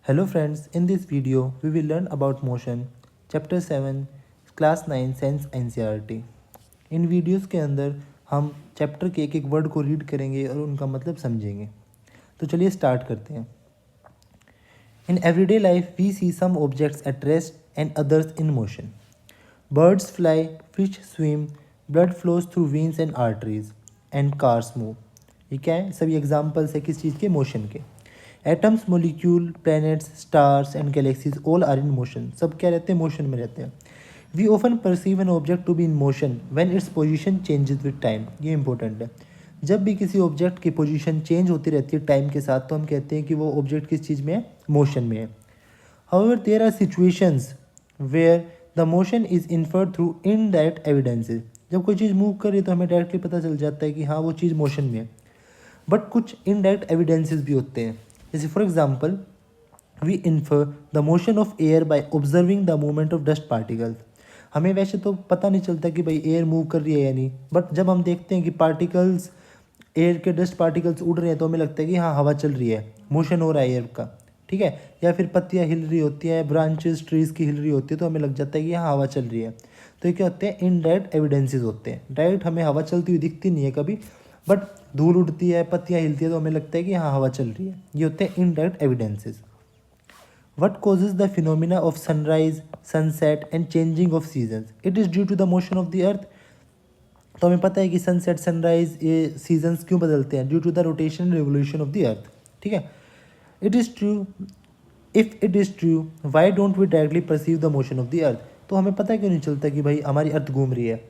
Hello friends, in this video we will learn about motion, chapter 7, class 9 science NCERT. इन videos के अंदर हम chapter के एक एक वर्ड को रीड करेंगे और उनका मतलब समझेंगे। तो चलिए स्टार्ट करते हैं। In everyday life we see some objects at rest and others in motion. Birds fly, fish swim, blood flows through veins and arteries and cars move. ये क्या है? सभी एग्जाम्पल्स है किस चीज़ के? मोशन के। Atoms, molecule, planets, stars and galaxies all are in motion. सब क्या रहते हैं? मोशन में रहते हैं। We often perceive an object to be in motion when its position changes with time. ये इंपॉर्टेंट है। जब भी किसी ऑब्जेक्ट की पोजीशन चेंज होती रहती है टाइम के साथ, तो हम कहते हैं कि वो ऑब्जेक्ट किस चीज़ में है? मोशन में है। However there are situations where the motion is inferred through indirect evidences. जब कोई चीज़ मूव कर रही है तो हमें डायरेक्टली पता चल जाता है कि हाँ वो चीज़ मोशन में है। बट कुछ इनडायरेक्ट एविडेंसेस भी होते हैं। जैसे for example, we infer the motion of air by observing the movement of dust particles. हमें वैसे तो पता नहीं चलता कि भाई एयर मूव कर रही है या नहीं, बट जब हम देखते हैं कि पार्टिकल्स, एयर के डस्ट पार्टिकल्स उड़ रहे हैं, तो हमें लगता है कि हाँ हवा चल रही है, मोशन हो रहा है एयर का। ठीक है। या फिर पत्तियाँ हिल रही होती हैं, ब्रांचेस ट्रीज़ की हिल रही होती है, तो हमें लग जाता है कि हाँ हवा चल रही है। तो ये क्या होते हैं? इनडायरेक्ट एविडेंसेस होते हैं। डायरेक्ट हमें हवा चलती हुई दिखती नहीं है कभी, बट धूल उड़ती है, पत्तियाँ हिलती है, तो हमें लगता है कि हाँ हवा चल रही है। ये होते हैं indirect evidences. What causes the phenomena of sunrise, sunset and changing of seasons? It is due to the motion of the earth. तो हमें पता है कि सनसेट, सनराइज, ये सीजन्स क्यों बदलते हैं? Due to the rotation revolution of the earth. ठीक है। It is true. If it is true, why don't we directly perceive the motion of the earth? तो हमें पता क्यों नहीं चलता कि भाई हमारी अर्थ घूम रही है?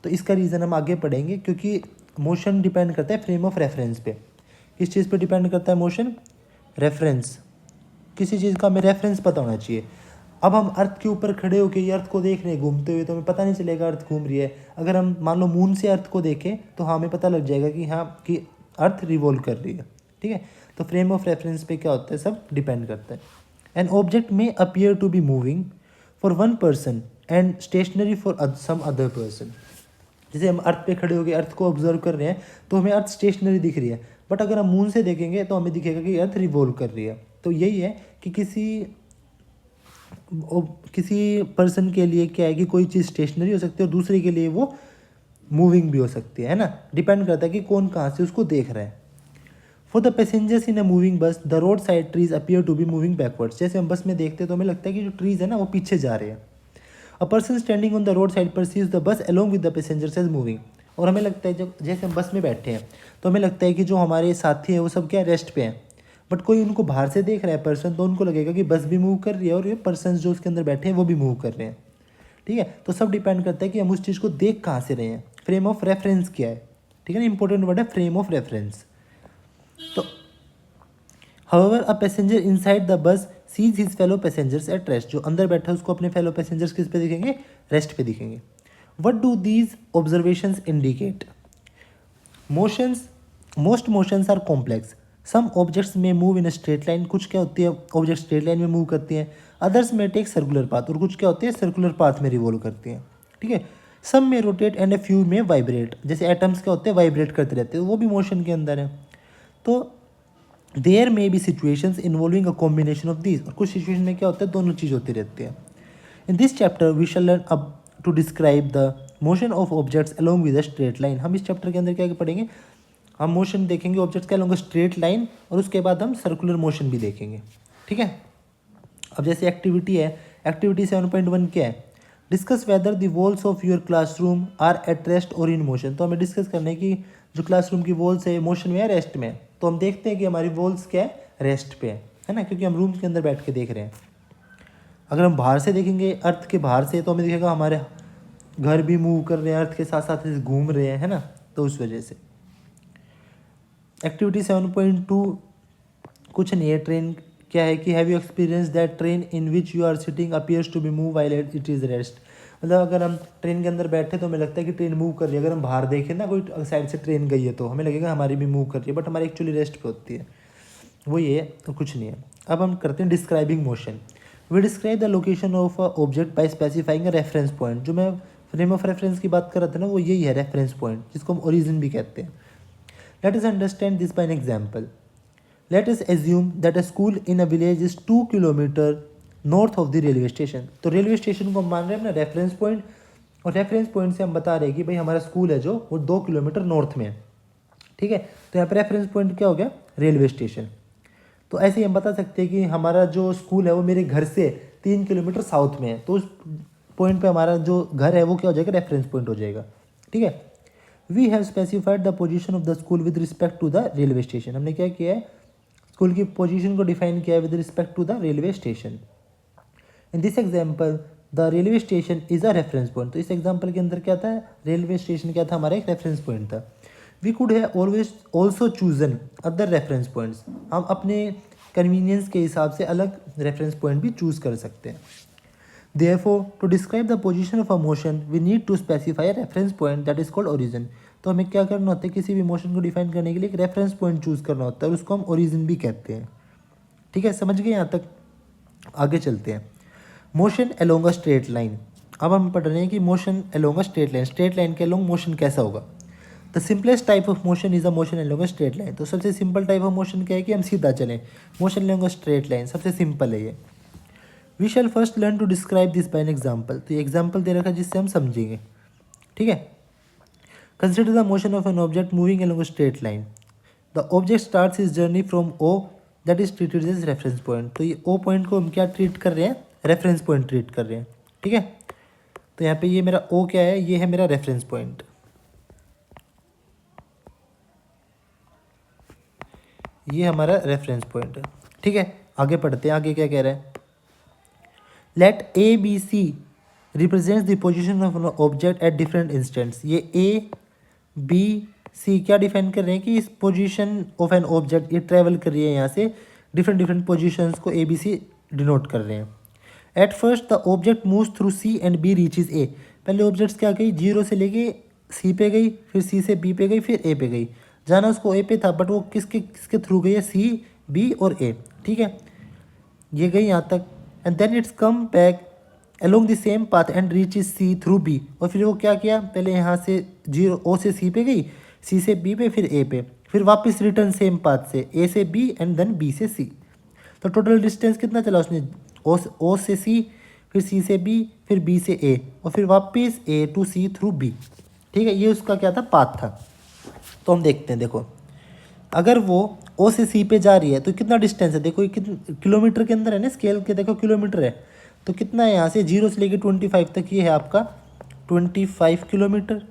तो इसका रीज़न हम आगे पढ़ेंगे, क्योंकि मोशन डिपेंड करता है फ्रेम ऑफ रेफरेंस पे। किस चीज़ पे डिपेंड करता है मोशन? रेफरेंस। किसी चीज़ का हमें रेफरेंस पता होना चाहिए। अब हम अर्थ के ऊपर खड़े होकर ये अर्थ को देख रहे हैं घूमते हुए, तो हमें पता नहीं चलेगा अर्थ घूम रही है। अगर हम मान लो मून से अर्थ को देखें तो हमें पता लग जाएगा कि हाँ कि अर्थ रिवॉल्व कर रही है। ठीक है। तो फ्रेम ऑफ रेफरेंस पे क्या होता है? सब डिपेंड करता है। An object may appear to be moving for one person and stationary for some other person. जैसे हम अर्थ पे खड़े होकर अर्थ को ऑब्जर्व कर रहे हैं तो हमें अर्थ स्टेशनरी दिख रही है, बट अगर हम मून से देखेंगे तो हमें दिखेगा कि अर्थ रिवॉल्व कर रही है। तो यही है कि किसी पर्सन के लिए क्या है कि कोई चीज़ स्टेशनरी हो सकती है और दूसरे के लिए वो मूविंग भी हो सकती है ना। डिपेंड करता है कि कौन कहाँ से उसको देख रहा है। For the passengers in a moving bus the road side trees appear to be moving backwards. जैसे हम बस में देखते हैं तो हमें लगता है कि जो ट्रीज है ना वो पीछे जा रहे हैं। A person standing on the road side perceives the bus along with the passengers as moving. और हमें लगता है जब जैसे हम बस में बैठे हैं तो हमें लगता है कि जो हमारे साथी हैं वो सब क्या रेस्ट पे हैं, बट कोई उनको बाहर से देख रहा है पर्सन, तो उनको लगेगा कि बस भी मूव कर रही है और ये पर्सन जो उसके अंदर बैठे हैं वो भी मूव कर रहे हैं। ठीक है। तो सब डिपेंड करता है कि हम उस चीज़ को देख कहाँ से रहे हैं। फ्रेम ऑफ रेफरेंस क्या है? ठीक है ना, इंपॉर्टेंट वर्ड है फ्रेम ऑफ रेफरेंस। तो however a passenger inside the bus sees his fellow passengers at rest. जो अंदर बैठा है उसको अपने फेलो पैसेंजर्स किस पे दिखेंगे? रेस्ट पे दिखेंगे। What do these observations indicate? Motions, most motions are complex. Some objects may move in straight line. कुछ क्या होती है? ऑब्जेक्ट स्ट्रेट लाइन में मूव करती हैं। अदर्स में टेक सर्कुलर पाथ। और कुछ क्या होती है? सर्कुलर पाथ में रिवॉल्व करती हैं। ठीक है। सम में रोटेट एंड ए फ्यू में वाइब्रेट। जैसे एटम्स क्या होते हैं? वाइब्रेट करते रहते हैं, वो भी मोशन के अंदर है। तो there may be situations involving a combination of these. और कुछ सिचुएशन में क्या होता है? दोनों चीज़ होती रहती है। In this chapter we shall learn अब to describe the motion of objects along with a straight line. हम इस चैप्टर के अंदर क्या पढ़ेंगे? हम मोशन देखेंगे ऑब्जेक्ट्स के अलोंग स्ट्रेट लाइन, और उसके बाद हम सर्कुलर मोशन भी देखेंगे। ठीक है। अब जैसे एक्टिविटी है, एक्टिविटी 7.1 क्या है? Discuss whether the walls of your classroom are at rest or in motion. तो हमें डिस्कस करना है कि जो क्लासरूम की वॉल्स है मोशन में है, रेस्ट में है। तो हम देखते हैं कि हमारी वॉल्स क्या है? रेस्ट पे है ना, क्योंकि हम रूम के अंदर बैठ के देख रहे हैं। अगर हम बाहर से देखेंगे अर्थ के बाहर से, तो हमें दिखेगा हमारे घर भी मूव कर रहे हैं, अर्थ के साथ साथ घूम रहे हैं, है ना। तो उस वजह से एक्टिविटी 7.2 कुछ नहीं है। ट्रेन क्या है कि have you experience that train in which you are sitting appears to be move while it is rest. मतलब अगर हम ट्रेन के अंदर बैठे तो हमें लगता है कि ट्रेन मूव कर रही है। अगर हम बाहर देखें ना, कोई साइड से ट्रेन गई है, तो हमें लगेगा हमारी भी मूव कर रही है, बट हमारी एक्चुअली रेस्ट पे होती है। वो ये है, तो कुछ नहीं है। अब हम करते हैं describing motion. We describe the location of a object by specifying a reference point. जो मैं फ्रेम ऑफ रेफरेंस की बात कर रहा था ना, वो यही है रेफरेंस पॉइंट, जिसको हम ओरिजिन भी कहते हैं। Let us understand this by an example. Let us assume that a school in a village is 2 kilometre north of the railway station. तो रेलवे स्टेशन को हम मान रहे हैं ना रेफरेंस पॉइंट, और रेफरेंस पॉइंट से हम बता रहे हैं कि भाई हमारा स्कूल है जो वो 2 किलोमीटर नॉर्थ में है। ठीक है, तो यहाँ पर रेफरेंस पॉइंट क्या हो गया, रेलवे स्टेशन। तो ऐसे ही हम बता सकते हैं कि हमारा जो स्कूल है वो मेरे घर से 3 किलोमीटर साउथ में है, तो उस पॉइंट पे हमारा जो घर है वो क्या हो जाएगा, रेफरेंस पॉइंट हो जाएगा। ठीक है, we have specified the position of the school with respect to the railway station. हमने क्या किया है, स्कूल की पोजीशन को डिफाइन किया है with respect to the railway station. In this example the railway station is a reference point. तो इस एग्जाम्पल के अंदर क्या था, रेलवे स्टेशन क्या था, हमारा एक रेफरेंस पॉइंट था। We could have always also chosen other reference points. हम अपने कन्वीनियंस के हिसाब से अलग रेफरेंस पॉइंट भी चूज कर सकते हैं। Therefore, to describe the position of a motion, we need to specify a reference point that is called origin. तो हमें क्या करना होता है, किसी भी मोशन को डिफाइन करने के लिए एक रेफरेंस पॉइंट चूज करना होता है और उसको हम ओरिजिन भी कहते हैं। ठीक है, समझ गए यहाँ तक? आगे चलते हैं। Motion along a straight line. अब हम पढ़ रहे हैं कि motion along a straight line के अलोंग मोशन कैसा होगा। The simplest type of motion is a motion along a straight line. तो सबसे सिंपल टाइप ऑफ मोशन क्या है कि हम सीधा चलें। Motion along a straight line सबसे सिंपल है ये। We shall first learn to describe this by an example. तो ये एग्जाम्पल दे रखा है जिससे हम समझेंगे। ठीक है, consider the motion of an object moving along a straight line. The object starts his journey from O that is treated as reference point. तो ये ओ पॉइंट को हम क्या ट्रीट कर रहे हैं, रेफरेंस पॉइंट ट्रीट कर रहे हैं। ठीक है, तो यहाँ पे ये मेरा ओ क्या है, ये है मेरा रेफरेंस पॉइंट। ये हमारा रेफरेंस पॉइंट है। ठीक है, आगे पढ़ते हैं, आगे क्या कह रहा है। Let A B C represents the position of an object at different instants. ये ए बी सी क्या डिफाइन कर रहे हैं कि इस पोजीशन ऑफ एन ऑब्जेक्ट ये ट्रेवल कर रही है यहाँ से डिफरेंट डिफरेंट पोजीशंस को ए बी सी डिनोट कर रहे हैं। At first the object moves through C and B reaches A. पहले ऑब्जेक्ट्स क्या गई, जीरो से लेके सी पे गई, फिर सी से बी पे गई, फिर ए पे गई। जाना उसको ए पे था बट वो किसके किसके थ्रू गई है, सी बी और ए। ठीक है, ये गई यहाँ तक and then it's come back along the same path and reaches C through B. और फिर वो क्या किया, पहले यहाँ से जीरो ओ से सी पे गई, सी से बी पे, फिर ए पे, फिर वापस रिटर्न सेम पाथ से ए से बी एंड देन बी से सी। तो टोटल डिस्टेंस कितना चला उसने, ओ से सी, फिर सी से बी, फिर बी से ए, और फिर वापस ए टू सी थ्रू बी। ठीक है, ये उसका क्या था, पाथ था। तो हम देखते हैं, देखो अगर वो ओ से सी पे जा रही है तो कितना डिस्टेंस है, देखो ये कितने किलोमीटर के अंदर है ना, स्केल के देखो किलोमीटर है। तो कितना है यहाँ से जीरो से लेकर 25 तक, ये है आपका 25 किलोमीटर।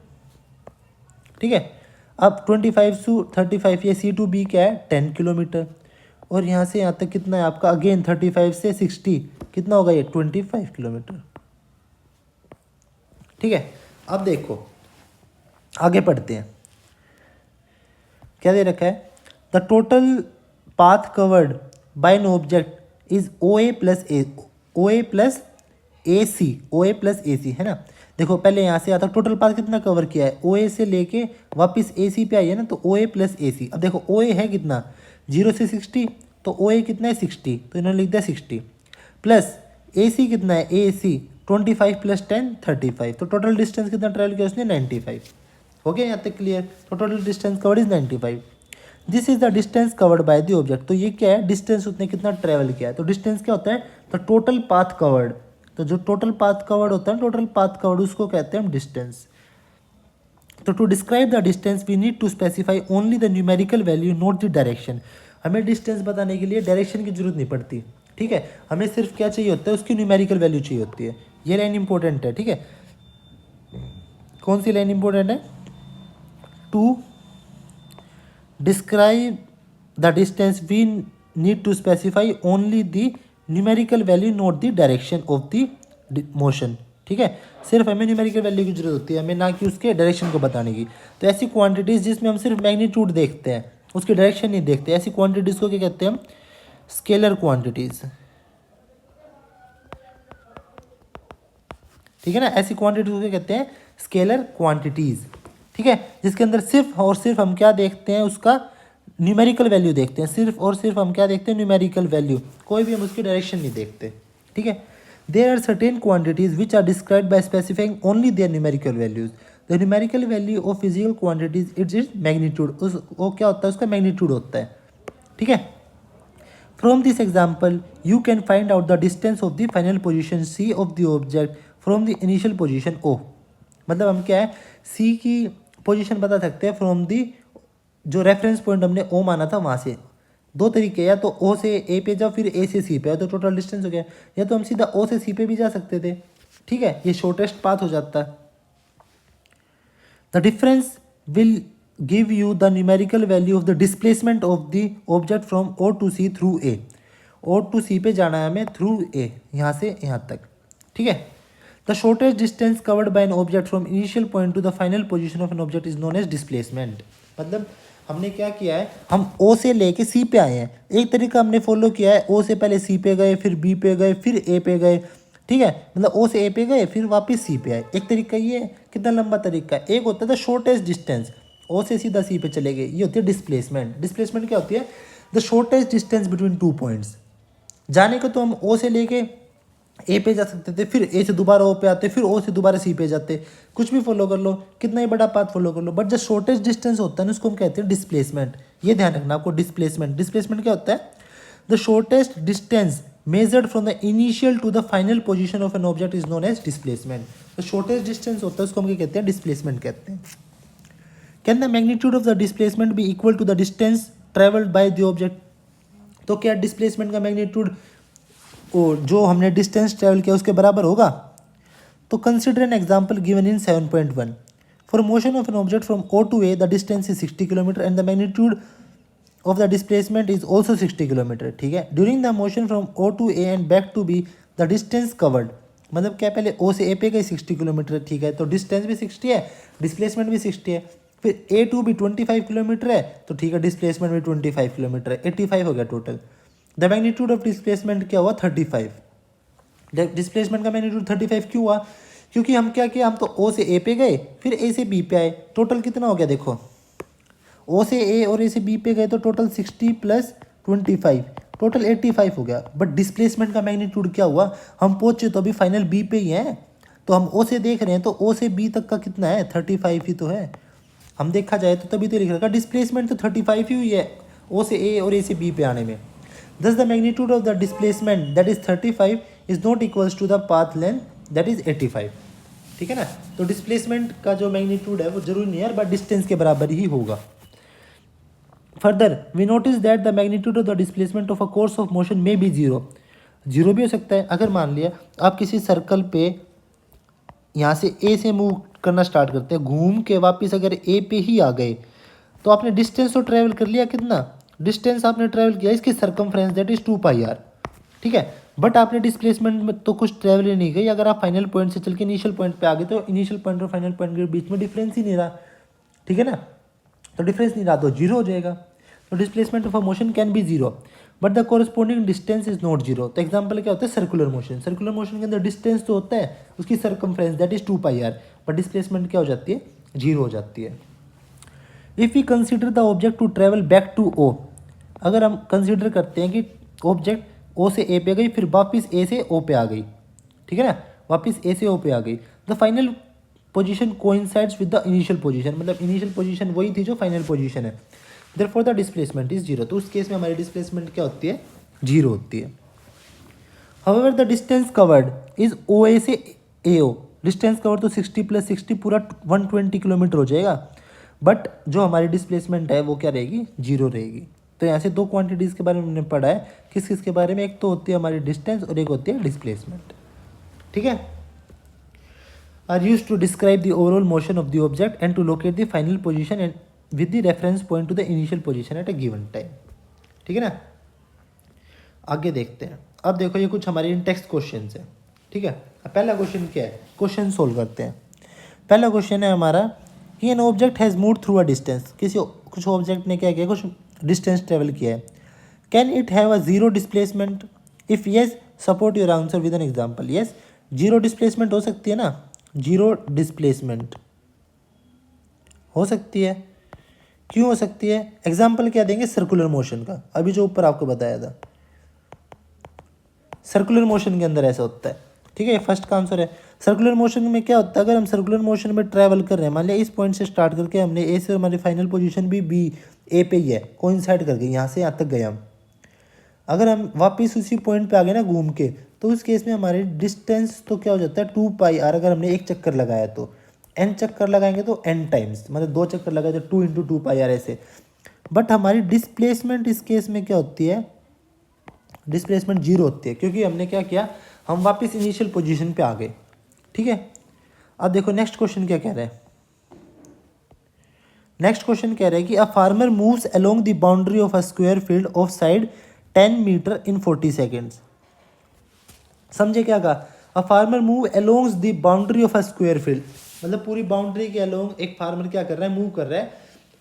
ठीक है, अब 25 टू 35, ये सी टू बी क्या है 10 किलोमीटर। और यहाँ से यहाँ तक कितना है आपका, अगेन 35 से 60 कितना होगा, ये 25 किलोमीटर। ठीक है, अब देखो आगे पढ़ते हैं, क्या दे रखा है। The total path covered by an object is O A plus A C है ना। देखो पहले यहाँ से आता टोटल पाथ कितना कवर किया है, ओ ए से लेके वापस ए सी पे आई है ना, तो ओ ए प्लस ए सी। अब देखो ओ ए है कितना, 0 से 60, तो ओ ए कितना है 60, तो इन्होंने लिख दिया 60 प्लस ए सी कितना है, ए सी 25 प्लस 10 35। तो टोटल डिस्टेंस कितना ट्रेवल किया उसने, 95। हो गया यहाँ तक क्लियर। तो total distance covered is 95। This is the distance covered by the object. तो ये क्या है, डिस्टेंस उसने कितना ट्रेवल किया है। तो डिस्टेंस क्या होता है, तो टोटल पाथ कवर्ड। तो जो टोटल पाथ कवर्ड होता है, टोटल पाथ कवर्ड, उसको कहते हैं हम डिस्टेंस। तो to describe the distance we need to specify only the numerical value not the direction. हमें डिस्टेंस बताने के लिए डायरेक्शन की जरूरत नहीं पड़ती। ठीक है, हमें सिर्फ क्या चाहिए होता है, उसकी न्यूमेरिकल वैल्यू चाहिए होती है। ये लाइन इंपॉर्टेंट है। ठीक है, कौन सी लाइन इंपॉर्टेंट है, to describe the distance we need to specify only the numerical value not the direction of the motion. ठीक है, सिर्फ हमें न्यूमेरिकल वैल्यू की जरूरत होती है, हमें ना कि उसके डायरेक्शन को बताने की। तो ऐसी क्वांटिटीज़ जिसमें हम सिर्फ मैग्नीट्यूड देखते हैं, उसकी डायरेक्शन नहीं देखते, ऐसी क्वांटिटीज़ को क्या कहते हैं हम, स्केलर क्वांटिटीज़। ठीक है ना, ऐसी क्वांटिटीज को क्या कहते हैं, स्केलर क्वांटिटीज़। ठीक है, जिसके अंदर सिर्फ और सिर्फ हम क्या देखते हैं, उसका न्यूमेरिकल वैल्यू देखते हैं। सिर्फ और सिर्फ हम क्या देखते हैं, न्यूमेरिकल वैल्यू, कोई भी हम उसकी डायरेक्शन नहीं देखते। ठीक है, there are certain quantities which are described by specifying only their numerical values. The numerical value of physical quantities its its magnitude. उस वो क्या होता है, उसका मैग्नीट्यूड होता है। ठीक है, From this example, you can find out the distance of the final position C of the object from the initial position O. मतलब हम क्या है C की पोजीशन बता सकते हैं फ्रॉम दी जो रेफरेंस पॉइंट हमने O माना था वहाँ से। दो तरीके, या तो O से A पे जाओ फिर A से C पे, तो टोटल डिस्टेंस हो गया, या तो हम सीधा O से C पे भी जा सकते थे। ठीक है, ये शॉर्टेस्ट पाथ हो जाता है। The difference will give you the numerical value of the displacement of the object from O to C through A. O to C पे जाना है हमें through A, यहाँ से यहाँ तक। ठीक है, the shortest distance covered by an object from initial point to the final position of an object is known as displacement. मतलब हमने क्या किया है, हम O से लेके C पे आए हैं। एक तरीका हमने फॉलो किया है, O से पहले C पे गए, फिर B पे गए, फिर A पे गए। ठीक है, मतलब O से A पे गए फिर वापस C पे आए। एक तरीका ये है, कितना लंबा तरीका है। एक होता है द शॉर्टेस्ट डिस्टेंस, O से सीधा C पे चले गए, ये होती है डिस्प्लेसमेंट। डिस्प्लेसमेंट क्या होती है, the shortest distance between two points. जाने को तो हम O से लेके A पे जा सकते थे, फिर A से दोबारा O पे आते, फिर O से दोबारा C पे जाते। कुछ भी फॉलो कर लो, कितना ही बड़ा पाथ फॉलो कर लो, बट जो शॉर्टेस्ट डिस्टेंस होता है ना उसको हम कहते हैं डिस्प्लेसमेंट। ये ध्यान रखना आपको, डिस्प्लेसमेंट। डिस्प्लेसमेंट क्या होता है, the shortest distance measured from the initial to the final position of an object is known as displacement. तो shortest distance होता है उसको हम क्या कहते हैं, displacement कहते हैं। Can the magnitude of the displacement be equal to the distance traveled by the object? तो क्या displacement का magnitude जो हमने distance travel किया उसके बराबर होगा? तो consider an example given in 7.1. For motion of an object from O to A, the distance is 60 km and the magnitude of the displacement is also 60 km. ठीक है, during the motion from O to A and back to B, the distance covered, मतलब क्या पहले O से A पे गई 60 kilometre. ठीक है, तो डिस्टेंस भी 60 है, डिस्प्लेसमेंट भी 60 है। फिर A टू भी 25 किलोमीटर है, तो ठीक है डिस्प्लेसमेंट भी 25 किलोमीटर है, 85 हो गया total. The magnitude of displacement क्या हुआ, 35। डिस्प्लेसमेंट का मैग्नीट्यूड 35 क्यों हुआ, क्योंकि हम क्या किया, हम तो O से A पे गए फिर A से B पे आए। टोटल कितना हो गया देखो, O से A और A से B पे गए तो टोटल 60 प्लस 25 टोटल 85 हो गया। बट डिस्प्लेसमेंट का मैग्नीट्यूड क्या हुआ, हम पहुंचे तो अभी फाइनल B पे ही हैं, तो हम O से देख रहे हैं तो O से B तक का कितना है, 35 ही तो है। हम देखा जाए तो तभी तो लिख रखा डिस्प्लेसमेंट तो 35 ही हुई है O से A और A से B पे आने में। Thus the magnitude of the displacement that is 35 is not equals to the path length that is 85। ठीक है ना, तो डिस्प्लेसमेंट का जो मैग्नीट्यूड है वो जरूरी नहीं है बट डिस्टेंस के बराबर ही होगा। Further, we notice that the magnitude of the displacement of a course of motion may be zero. Zero भी हो सकता है। अगर मान लिया आप किसी सर्कल पे यहाँ से A से मूव करना स्टार्ट करते हैं, घूम के वापस अगर A पे ही आ गए तो आपने डिस्टेंस तो ट्रैवल कर लिया, कितना डिस्टेंस आपने ट्रैवल किया, इसकी सर्कमफ्रेंस दैट इज 2πr। ठीक है, बट आपने डिस्प्लेसमेंट में तो कुछ ट्रैवल ही नहीं गई। अगर आप फाइनल पॉइंट से चल के इनिशियल पॉइंट पे आ गए तो इनिशियल पॉइंट और फाइनल पॉइंट के बीच में डिफरेंस ही नहीं रहा। ठीक है ना, तो डिफरेंस नहीं रहा तो जीरो हो जाएगा। तो displacement of a motion can be zero but the corresponding distance is not zero. तो एग्जांपल क्या होता है, सर्कुलर मोशन। सर्कुलर मोशन के अंदर डिस्टेंस तो होता है, उसकी circumference that is 2πr, but displacement क्या हो जाती है, जीरो हो जाती है। If we consider the object to travel back to O, अगर हम कंसिडर करते हैं कि ऑब्जेक्ट ओ से ए पे गई फिर वापस ए से ओ पे आ गई, ठीक है ना, वापस ए से ओ पे आ गई, the final position coincides with the initial position, मतलब इनिशियल पोजीशन वही थी जो फाइनल पोजीशन है, therefore the displacement is zero. तो उस केस में हमारी डिस्प्लेसमेंट क्या होती है, जीरो होती है। However the distance covered is O A से ए ओ, डिस्टेंस कवर तो 60 + 60 पूरा 120 किलोमीटर हो जाएगा, बट जो हमारी डिस्प्लेसमेंट है वो क्या रहेगी, जीरो रहेगी। तो यहाँ से दो क्वांटिटीज़ के बारे में हमने पढ़ा है, किस किस के बारे में, एक तो होती है हमारी डिस्टेंस और एक होती है डिस्प्लेसमेंट। ठीक है, are use to describe the overall motion of the object and to locate the final position and with the reference point to the initial position at a given time. ठीक है ना, आगे देखते हैं। अब देखो ये कुछ हमारे इन टेक्स्ट क्वेश्चन है। ठीक है, अब पहला क्वेश्चन क्या है, क्वेश्चन सोल्व करते हैं। पहला क्वेश्चन है हमारा कि an object has moved through a distance, कुछ ऑब्जेक्ट ने क्या किया, कुछ डिस्टेंस ट्रेवल किया है। Can it have a zero displacement, if yes support your answer with an example. Yes, zero displacement हो सकती है ना, जीरो डिस्प्लेसमेंट हो सकती है। क्यों हो सकती है, एग्जाम्पल क्या देंगे, सर्कुलर मोशन का, अभी जो ऊपर आपको बताया था सर्कुलर मोशन के अंदर ऐसा होता है। ठीक है, फर्स्ट का आंसर है। सर्कुलर मोशन में क्या होता है, अगर हम सर्कुलर मोशन में ट्रैवल कर रहे हैं, मान लिया इस पॉइंट से स्टार्ट करके हमने ए से, हमारी फाइनल पोजीशन भी बी ए पे ही है, कोइंसाइड कर गई, यहाँ से यहाँ तक गए हम। अगर हम वापस उसी पॉइंट पे आ गए ना घूम के, तो उस केस में हमारी डिस्टेंस तो क्या हो जाता है 2πr। अगर हमने एक चक्कर लगाया तो n चक्कर लगाएंगे तो n टाइम्स, मतलब 2 चक्कर लगाए तो 2 × 2πr ऐसे। बट हमारी डिस्प्लेसमेंट इस केस में क्या होती है, डिस्प्लेसमेंट 0 होती है, क्योंकि हमने क्या किया, हम वापस इनिशियल पोजीशन पे आ गए। ठीक है, अब देखो नेक्स्ट क्वेश्चन क्या कह रहा है। नेक्स्ट क्वेश्चन कह रहा है कि a farmer moves along the boundary of a square field of side 10 metre in 40 seconds. समझे क्या कहा, a farmer move along the boundary of a square field, मतलब पूरी बाउंड्री के अलोंग एक फार्मर क्या कर रहा है, मूव कर रहा है,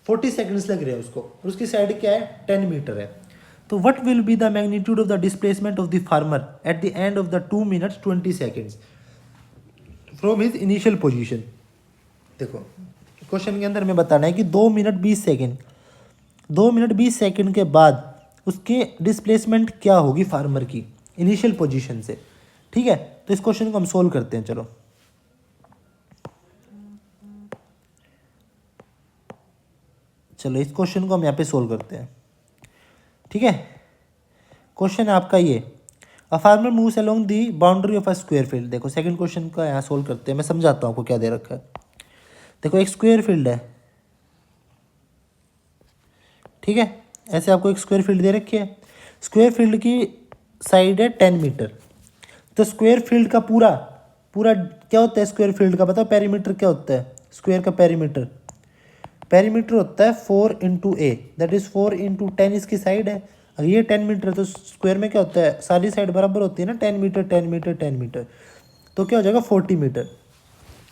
40 सेकेंड्स लग रहे हैं उसको, और उसकी साइड क्या है 10 मीटर है। तो what will be the magnitude of the displacement of the farmer at the end of the 2 minutes 20 seconds from his initial position. देखो क्वेश्चन के अंदर हमें बताना है कि 2 मिनट 20 सेकेंड, 2 मिनट 20 सेकेंड के बाद उसके डिस्प्लेसमेंट क्या होगी फार्मर की इनिशियल पोजीशन से। ठीक है, तो इस क्वेश्चन को हम सोल्व करते हैं। चलो चलो इस क्वेश्चन को हम यहाँ पे सोल्व करते हैं। ठीक है, क्वेश्चन है आपका ये, अ farmer moves along the boundary of a square field. देखो सेकंड क्वेश्चन का यहाँ सोल्व करते हैं, मैं समझाता हूँ आपको क्या दे रखा है। देखो एक स्क्वायर फील्ड है, ठीक है, ऐसे आपको एक स्क्वायर फील्ड दे रखी है, स्क्वायर फील्ड की साइड है 10 मीटर। तो स्क्वायर फील्ड का पूरा पूरा क्या होता है, स्क्वायर फील्ड का बताओ पेरीमीटर क्या होता है, स्क्वायर का पेरीमीटर, पेरीमीटर होता है 4 × a, दैट इज 4 × 10 इसकी साइड है। अगर ये 10 मीटर तो स्क्वायर में क्या होता है, सारी साइड बराबर होती है ना, 10 मीटर 10 मीटर 10 मीटर, तो क्या हो जाएगा 40 मीटर।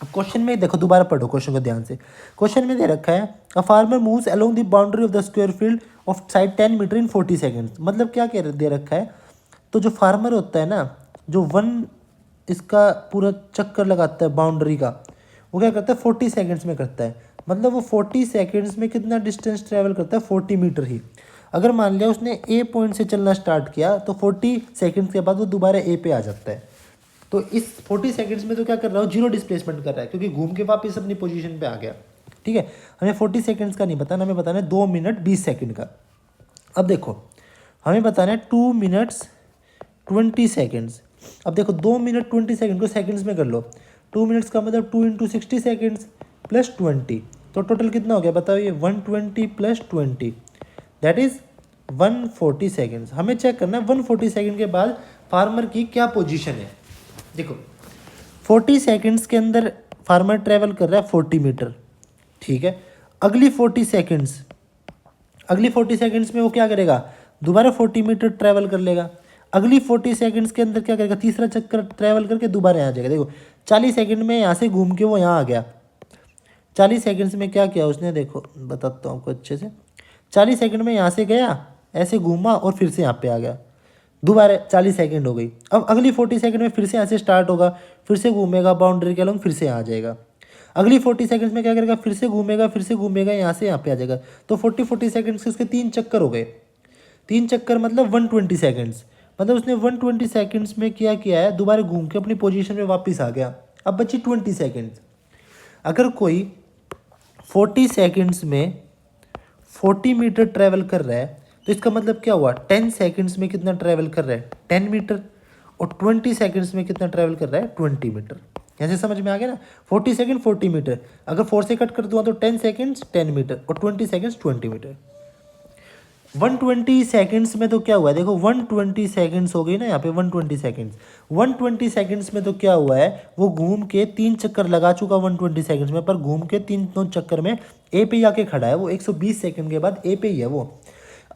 अब क्वेश्चन में देखो, दोबारा पढ़ो क्वेश्चन को ध्यान से। क्वेश्चन में दे रखा है a farmer moves along the boundary of the square field of side 10 metre in 40 seconds. मतलब क्या कह दे रखा है, तो जो फार्मर होता है ना, जो वन इसका पूरा चक्कर लगाता है बाउंड्री का, वो क्या करता है 40 सेकेंड्स में करता है। मतलब वो 40 सेकेंड्स में कितना डिस्टेंस ट्रैवल करता है, 40 मीटर ही। अगर मान लिया उसने ए पॉइंट से चलना स्टार्ट किया तो 40 सेकेंड्स के बाद वो दोबारा ए पे आ जाता है। तो इस 40 सेकेंड्स में तो क्या कर रहा हूँ, जीरो डिस्प्लेसमेंट कर रहा है, क्योंकि घूम के वापस अपनी पोजीशन पे आ गया। ठीक है, हमें 40 सेकेंड्स का नहीं बताना, हमें बताना है 2 मिनट 20 सेकेंड का। अब देखो हमें बताना है 2 मिनट्स 20 सेकेंड्स। अब देखो 2 मिनट 20 सेकेंड को सेकेंड्स में कर लो, 2 मिनट्स का मतलब 2 × 60 सेकेंड्स प्लस 20, तो टोटल कितना हो गया बताओ, ये 120 प्लस 20 दैट इज 140 सेकेंड्स। हमें चेक करना है 140 सेकेंड के बाद फार्मर की क्या पोजीशन है। देखो 40 सेकेंड्स के अंदर फार्मर ट्रैवल कर रहा है 40 मीटर, ठीक है। अगली 40 सेकेंड्स में वो क्या करेगा, दोबारा 40 मीटर ट्रैवल कर लेगा। अगली 40 सेकेंड्स के अंदर क्या करेगा, तीसरा चक्कर ट्रैवल करके दोबारा यहाँ आ जाएगा। देखो 40 सेकेंड में यहाँ से घूम के वो यहाँ आ गया। 40 सेकेंड्स में क्या किया उसने, देखो बताता हूँ आपको अच्छे से। 40 सेकेंड में यहाँ से गया, ऐसे घूमा और फिर से यहाँ पे आ गया, दोबारा 40 सेकेंड हो गई। अब अगली 40 सेकेंड में फिर से यहाँ से स्टार्ट होगा, फिर से घूमेगा बाउंड्री के अलॉन्ग, फिर से यहाँ आ जाएगा। अगली 40 सेकेंड्स में क्या करेगा, फिर से घूमेगा यहाँ से यहाँ पे आ जाएगा। तो 40 सेकेंड्स के उसके 3 चक्कर हो गए। 3 चक्कर मतलब 120 सेकेंड्स, मतलब उसने 120 सेकेंड्स में क्या किया है, दोबारा घूम के अपनी पोजीशन में वापस आ गया। अब बची 20 सेकेंड्स। अगर कोई 40 सेकेंड्स में 40 मीटर ट्रैवल कर रहा है तो इसका मतलब क्या हुआ, 10 सेकेंड्स में कितना ट्रैवल कर रहा है 10 मीटर, और 20 सेकेंड्स में कितना ट्रैवल कर रहा है 20 मीटर। ऐसे समझ में आ गया ना, 40 सेकेंड 40 मीटर, अगर 4 से कट कर दूंगा तो 10 सेकेंड्स 10 मीटर और 20 सेकेंड्स 20 मीटर। 120 सेकेंड्स में तो क्या हुआ है, देखो 120 सेकेंड्स हो गई ना यहाँ पे 120 सेकेंड्स। 120 सेकेंड्स में तो क्या हुआ है, वो घूम के 3 चक्कर लगा चुका 120 सेकेंड्स में, पर घूम के 3 चक्कर में ए पे आके खड़ा है। वो 120 सेकेंड के बाद ए पे ही है वो।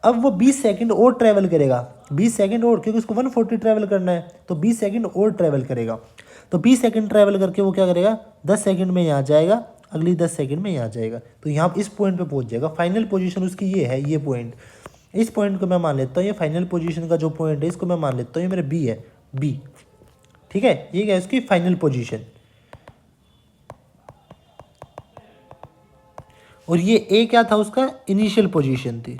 अब वो 20 सेकेंड और ट्रैवल करेगा, 20 सेकेंड और, क्योंकि उसको 140 ट्रैवल करना है, तो 20 सेकेंड और ट्रैवल करेगा। तो 20 सेकेंड ट्रैवल करके वो क्या करेगा, 10 सेकेंड में यहाँ जाएगा, अगली 10 सेकेंड में यहाँ जाएगा, तो यहाँ इस पॉइंट पे पहुँच जाएगा। फाइनल पोजीशन उसकी ये है, ये पॉइंट, इस पॉइंट को मैं मान लेता हूँ, ये फाइनल पोजीशन का जो पॉइंट है इसको मैं मान लेता हूँ, ये मेरा बी है, बी, ठीक है। ये क्या है उसकी फाइनल पोजीशन, और ये ए क्या था उसका इनिशियल पोजीशन थी,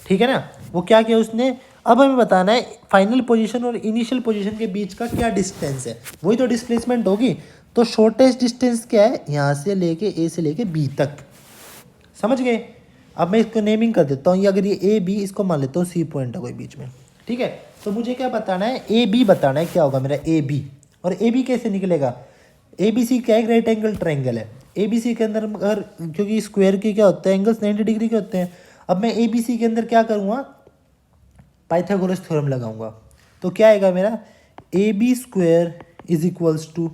ठीक है ना। वो क्या किया उसने, अब हमें बताना है फाइनल पोजीशन और इनिशियल पोजीशन के बीच का क्या डिस्टेंस है, वही तो डिस्प्लेसमेंट होगी। तो शॉर्टेस्ट डिस्टेंस क्या है, यहाँ से लेके ए से लेके बी तक, समझ गए। अब मैं इसको नेमिंग कर देता हूँ, ये अगर ये ए बी, इसको मान लेता हूँ सी पॉइंट है कोई बीच में, ठीक है। तो मुझे क्या बताना है, ए बी बताना है, क्या होगा मेरा ए बी। और ए बी कैसे निकलेगा, ए बी सी क्या है, राइट एंगल ट्रायंगल है। ए बी सी के अंदर अगर, क्योंकि स्क्वायर के क्या होते हैं, एंगल्स 90 डिग्री के होते हैं। अब मैं ए बी सी के अंदर क्या करूँगा, पाइथागोरस थ्योरम लगाऊंगा। तो क्या आएगा मेरा, A B square is equals to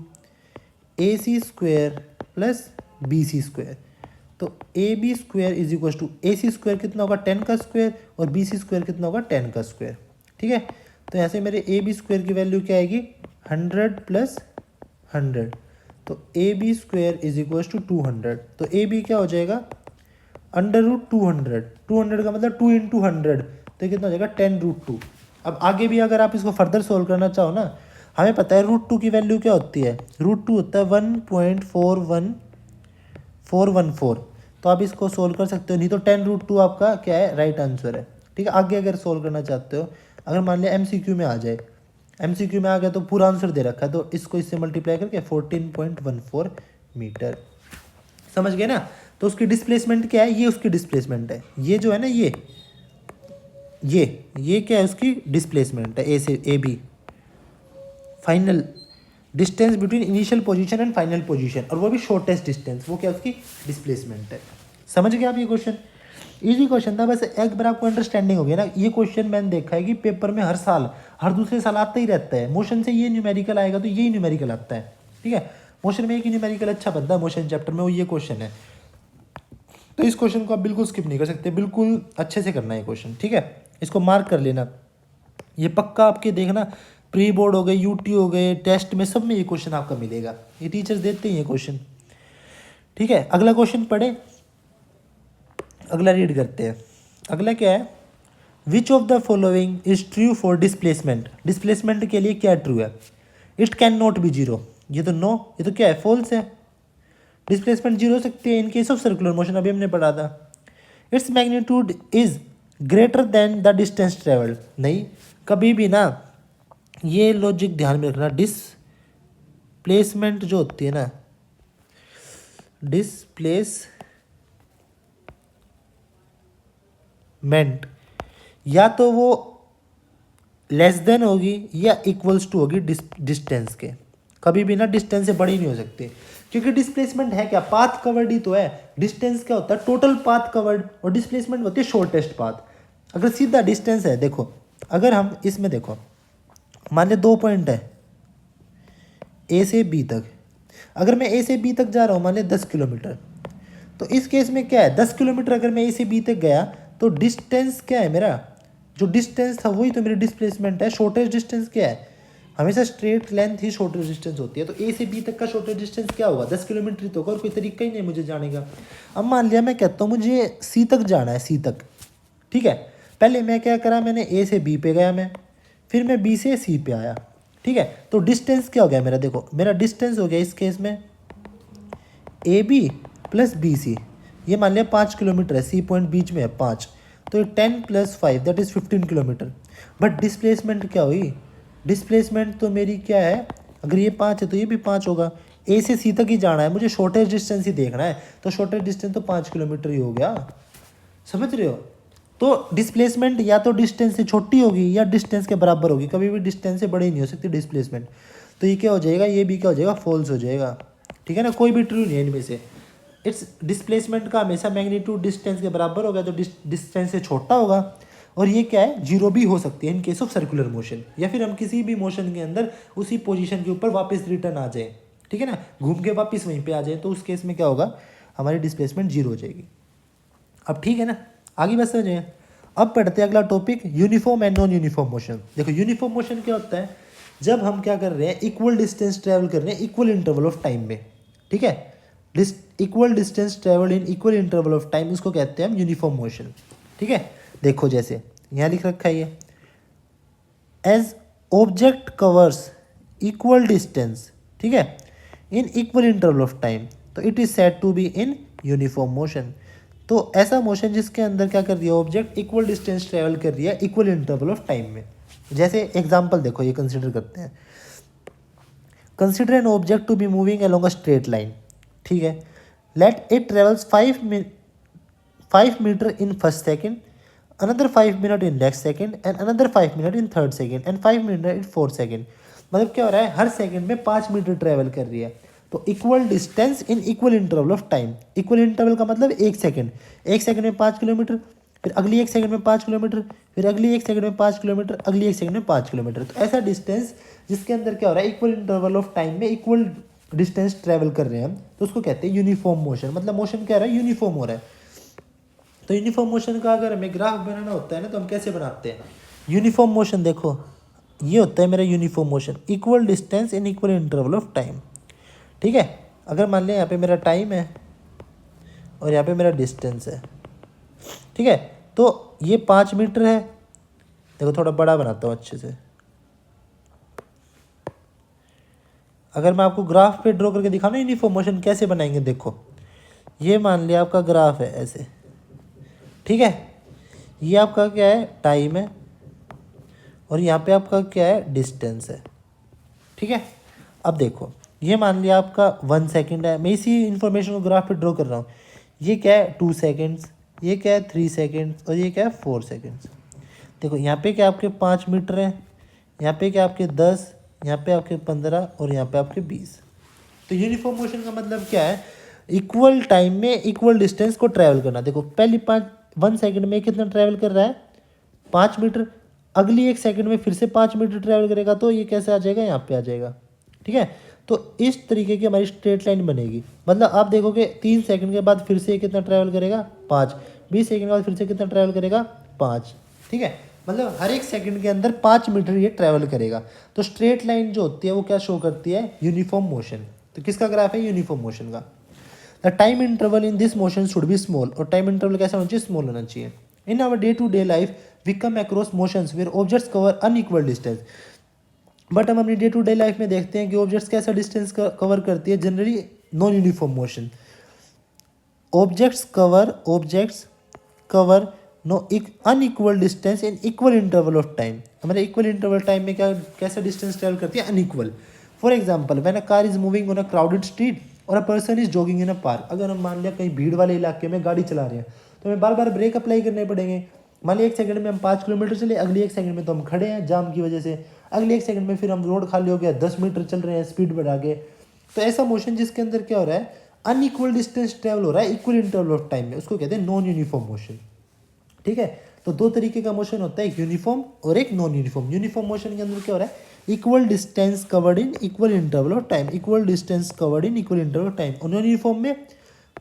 A C square plus B C square. तो A B square is equals to A C square कितना होगा 10 का स्क्वायर, और बी सी स्क्वायर कितना होगा 10 का स्क्वायर, ठीक है। तो यहाँ से मेरे ए बी स्क्वायर की वैल्यू क्या आएगी, 100 प्लस 100। तो A B square is equals to 200। तो ए बी क्या हो जाएगा, √200। 200 का मतलब 2 इंटू 100, तो कितना हो जाएगा 10√2। अब आगे भी अगर आप इसको फर्दर सोल्व करना चाहो ना, हमें पता है √2 की वैल्यू क्या होती है, √2 होता है 1.41414। तो आप इसको सोल्व कर सकते हो, नहीं तो 10√2 आपका क्या है, राइट आंसर है, ठीक है। आगे अगर सोल्व करना चाहते हो, अगर मान लिया MCQ में आ जाए, MCQ में आ गया तो पूरा आंसर दे रखा है, तो इसको इससे मल्टीप्लाई करके 14.14 मीटर, समझ गए ना। तो उसकी डिस्प्लेसमेंट क्या है, ये उसकी डिस्प्लेसमेंट है, ये जो है ना ये क्या है, उसकी डिस्प्लेसमेंट है, ए से A B, final distance between initial position and final position, और वो भी शॉर्टेस्ट डिस्टेंस, वो क्या उसकी डिस्प्लेसमेंट है। समझ गए आप ये क्वेश्चन, इजी क्वेश्चन था, बस एक बार आपको अंडरस्टैंडिंग हो गया ना। ये क्वेश्चन मैंने देखा है कि पेपर में हर साल, हर दूसरे साल आता ही रहता है। मोशन से ये न्यूमेरिकल आएगा तो यही न्यूमेरिकल आता है, ठीक है। मोशन में एक ही न्यूमेरिकल अच्छा बनता है मोशन चैप्टर में, वो ये क्वेश्चन है। तो इस क्वेश्चन को आप बिल्कुल स्किप नहीं कर सकते, बिल्कुल अच्छे से करना है क्वेश्चन, ठीक है। इसको मार्क कर लेना, ये पक्का आपके देखना, प्री बोर्ड हो गए, यूटी हो गए, टेस्ट में, सब में ये क्वेश्चन आपका मिलेगा, ये टीचर्स देते ही ये क्वेश्चन, ठीक है। अगला क्वेश्चन पढ़े, अगला रीड करते हैं। अगला क्या है, which of the following is true for displacement. Displacement के लिए क्या ट्रू है, it can not be zero, ये तो नो, ये तो क्या है, फॉल्स है। डिस्प्लेसमेंट जीरो हो सकती है in case of circular motion, अभी हमने पढ़ा था। Its magnitude is greater than the distance travelled, नहीं, कभी भी ना, ये लॉजिक ध्यान में रखना, डिस्प्लेसमेंट जो होती है ना, डिस्प्लेसमेंट या तो वो लेस देन होगी या इक्वल्स टू होगी डिस्टेंस के, कभी भी ना डिस्टेंस से बड़ी नहीं हो सकती, क्योंकि डिस्प्लेसमेंट है क्या, पाथ कवर्ड ही तो है। डिस्टेंस क्या होता है, टोटल पाथ कवर्ड, और डिस्प्लेसमेंट होती है शॉर्टेस्ट पाथ। अगर सीधा डिस्टेंस है, देखो अगर हम इसमें देखो, मान लिया 2 पॉइंट है ए से बी तक, अगर मैं ए से बी तक जा रहा हूँ मान लिया 10 किलोमीटर, तो इस केस में क्या है, 10 किलोमीटर अगर मैं ए से बी तक गया तो डिस्टेंस क्या है मेरा, जो डिस्टेंस था वही तो मेरी डिस्प्लेसमेंट है। शॉर्टेस्ट डिस्टेंस क्या है, हमेशा स्ट्रेट लेंथ ही शॉर्टेस्ट डिस्टेंस होती है। तो ए से बी तक का शॉर्टेस्ट डिस्टेंस क्या होगा, 10 किलोमीटर ही तो होगा, और कोई तरीका ही नहीं मुझे जाने का। अब मान लिया मैं कहता हूँ मुझे सी तक जाना है, सी तक, ठीक है। पहले मैं क्या करा, मैंने ए से बी पे गया मैं, फिर मैं बी से सी पे आया, ठीक है। तो डिस्टेंस क्या हो गया मेरा, देखो मेरा डिस्टेंस हो गया इस केस में A B plus B C, ये मान लिया 5 किलोमीटर है, सी पॉइंट बीच में है 5, तो 10 + 5 that is 15 kilometre. But displacement क्या हुई, डिस्प्लेसमेंट तो मेरी क्या है, अगर ये 5 है तो ये भी 5 होगा। ए से सी तक ही जाना है मुझे, शॉर्टेस्ट डिस्टेंस ही देखना है, तो शॉर्टेस्ट डिस्टेंस तो 5 किलोमीटर ही हो गया, समझ रहे हो। तो डिस्प्लेसमेंट या तो डिस्टेंस से छोटी होगी या डिस्टेंस के बराबर होगी, कभी भी डिस्टेंस से बड़ी नहीं हो सकती डिस्प्लेसमेंट। तो ये क्या हो जाएगा, ये भी क्या हो जाएगा, फॉल्स हो जाएगा, ठीक है ना, कोई भी ट्रू नहीं है इनमें से। इट्स डिस्प्लेसमेंट का हमेशा मैग्नीट्यूड डिस्टेंस के बराबर होगा, तो डिस्टेंस से छोटा होगा। और ये क्या है, जीरो भी हो सकती है in case of circular motion, या फिर हम किसी भी मोशन के अंदर उसी पोजीशन के ऊपर वापस रिटर्न आ जाए, ठीक है ना, घूम के वापस वहीं पे आ जाए, तो उस केस में क्या होगा, हमारी डिस्प्लेसमेंट जीरो हो जाएगी। अब ठीक है ना, आगे बस समझे। अब पढ़ते हैं अगला topic, uniform and non uniform motion. देखो यूनिफॉर्म मोशन क्या होता है, जब हम क्या कर रहे हैं, इक्वल डिस्टेंस ट्रेवल कर रहे हैं इक्वल इंटरवल ऑफ टाइम में, ठीक है, equal distance travel in equal interval of time, इसको कहते हैं हम यूनिफॉर्म मोशन, ठीक है। देखो जैसे यहाँ लिख रखा है ये, as object covers equal distance, ठीक है, in equal interval of time, तो it is said to be in uniform motion. तो ऐसा मोशन जिसके अंदर क्या कर दिया, ऑब्जेक्ट इक्वल डिस्टेंस ट्रेवल कर रही है इक्वल इंटरवल ऑफ टाइम में। जैसे एग्जांपल देखो, ये कंसिडर करते हैं, consider an object to be moving along a straight line, ठीक है, let it travels 5 metre in first second, another 5 minute in next second and another 5 minute in third second and 5 minute in fourth second. मतलब क्या हो रहा है, हर second में 5 metre travel कर रही है। तो equal distance in equal interval of time. Equal interval का मतलब 1 सेकेंड, 1 सेकेंड में 5 किलोमीटर, फिर अगली 1 सेकेंड में 5 किलोमीटर, फिर अगली 1 सेकेंड में 5 किलोमीटर, अगली 1 सेकेंड में 5 किलोमीटर। तो ऐसा डिस्टेंस जिसके अंदर क्या हो रहा है, इक्वल इंटरवल ऑफ टाइम में इक्वल डिस्टेंस ट्रेवल कर रहे हैं हम, तो उसको कहते हैं यूनिफॉर्म मोशन। मतलब मोशन क्या हो रहा है, यूनिफॉर्म हो रहा है। तो यूनिफॉर्म मोशन का अगर हमें ग्राफ बनाना होता है ना, तो हम कैसे बनाते हैं। यूनिफॉर्म मोशन देखो, ये होता है मेरा uniform motion, equal distance in equal interval of time. ठीक है, अगर मान लिया यहाँ पे मेरा टाइम है और यहाँ पे मेरा डिस्टेंस है, ठीक है, तो ये 5 मीटर है। देखो थोड़ा बड़ा बनाता हूँ अच्छे से। अगर मैं आपको ग्राफ पे ड्रॉ करके दिखाऊँ ना यूनिफॉर्म मोशन कैसे बनाएंगे, देखो ये मान लिया आपका ग्राफ है ऐसे, ठीक है, ये आपका क्या है, टाइम है, और यहाँ पे आपका क्या है, डिस्टेंस है। ठीक है, अब देखो ये मान लिया आपका 1 सेकेंड है, मैं इसी इन्फॉर्मेशन को ग्राफ पे ड्रॉ कर रहा हूँ। ये क्या है, 2 सेकेंड्स, ये क्या है 3 सेकेंड्स, और ये क्या है 4 सेकेंड्स। देखो यहाँ पे क्या आपके 5 मीटर हैं, यहाँ पे क्या आपके 10, यहाँ पे आपके 15 और यहाँ पे आपके 20। तो यूनिफॉर्म मोशन का मतलब क्या है, इक्वल टाइम में इक्वल डिस्टेंस को ट्रैवल करना। देखो पहली 1 सेकेंड में कितना ट्रैवल कर रहा है, 5 मीटर, अगली 1 सेकेंड में फिर से 5 मीटर ट्रैवल करेगा, तो ये कैसे आ जाएगा, यहाँ पे आ जाएगा। ठीक है, तो इस तरीके की हमारी स्ट्रेट लाइन बनेगी। मतलब आप देखोगे 3 सेकंड के बाद फिर से कितना ट्रैवल करेगा, 5, 20 सेकंड के बाद फिर से कितना ट्रैवल करेगा, 5। ठीक है, मतलब हर 1 सेकंड के अंदर 5 मीटर ये ट्रैवल करेगा। तो स्ट्रेट लाइन जो होती है वो क्या शो करती है, यूनिफॉर्म मोशन। तो किसका ग्राफ है, यूनिफॉर्म मोशन का। The time interval in this motion should be small. और टाइम इंटरवल कैसा होना चाहिए, स्मॉल होना चाहिए। In our day to day life we come across motions where objects cover unequal distance. But हम अपनी डे टू डे लाइफ में देखते हैं कि ऑब्जेक्ट्स कैसा डिस्टेंस कवर करती है, generally non uniform motion. Objects cover no unequal distance in equal interval of time. हमारे इक्वल इंटरवल टाइम में क्या कैसा डिस्टेंस ट्रेवल करती है, unequal. For example when a car is moving on a crowded street और a person is jogging in a park. अगर हम मान लिया कहीं भीड़ वाले इलाके में गाड़ी चला रहे हैं, तो हमें बार बार ब्रेक अप्लाई करने पड़ेंगे। मान लिया 1 सेकंड में हम 5 किलोमीटर चले, अगली 1 सेकंड में तो हम खड़े हैं जाम की वजह से, अगले 1 सेकंड में फिर हम रोड खाली हो गया, 10 मीटर चल रहे हैं स्पीड बढ़ा के। तो ऐसा मोशन जिसके अंदर क्या हो रहा है, अनइक्वल डिस्टेंस ट्रेवल हो रहा है इक्वल इंटरवल ऑफ टाइम में, उसको कहते हैं नॉन यूनिफॉर्म मोशन। ठीक है, तो 2 तरीके का मोशन होता है, एक यूनिफॉर्म और एक नॉन यूनिफॉर्म। यूनिफॉर्म मोशन के अंदर क्या हो रहा है, equal distance covered in equal interval of time, equal distance covered in equal interval of time. और नॉन यूनिफॉर्म में